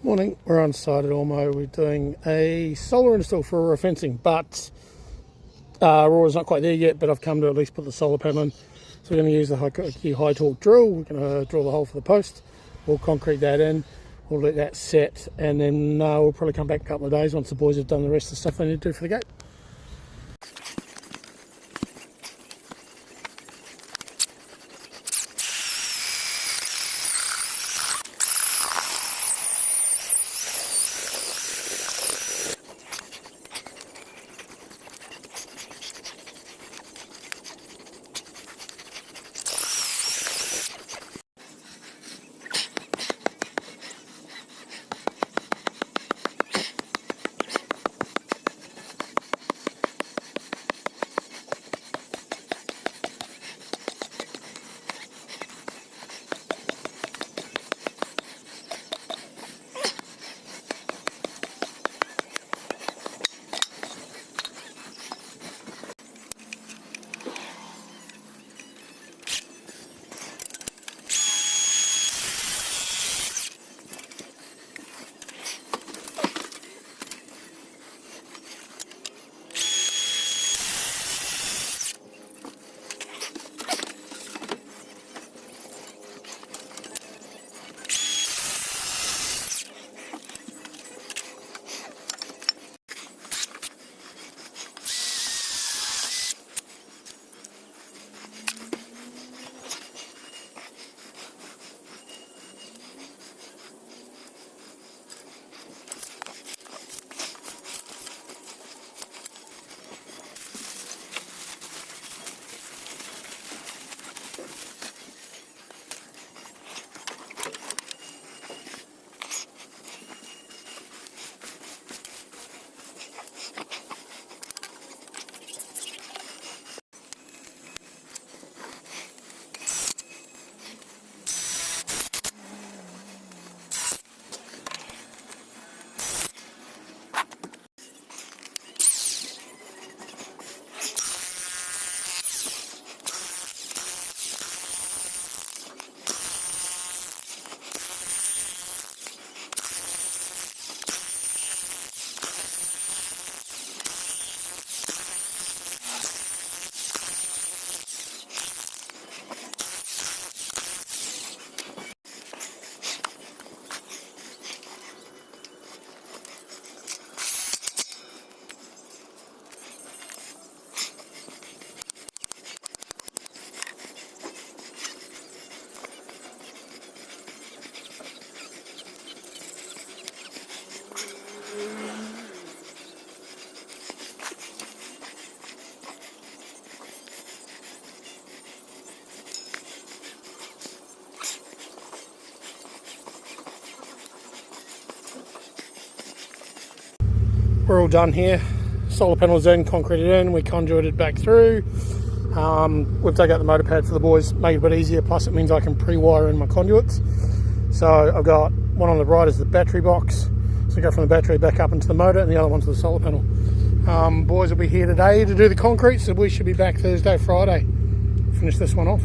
Morning, we're on site at Ormo. We're doing a solar install for Aurora fencing, but Aurora's not quite there yet, but I've come to at least put the solar panel in. So we're going to use the high torque drill. We're going to drill the hole for the post. We'll concrete that in. We'll let that set, and then we'll probably come back a couple of days once the boys have done the rest of the stuff they need to do for the gate. We're all done here. Solar panels in, concreted in, we conduited back through. We've dug out the motor pad for the boys, made it a bit easier, plus it means I can pre-wire in my conduits. So I've got one on the right is the battery box, so I go from the battery back up into the motor, and the other one's the solar panel. Boys will be here today to do the concrete, so we should be back Thursday, Friday, finish this one off.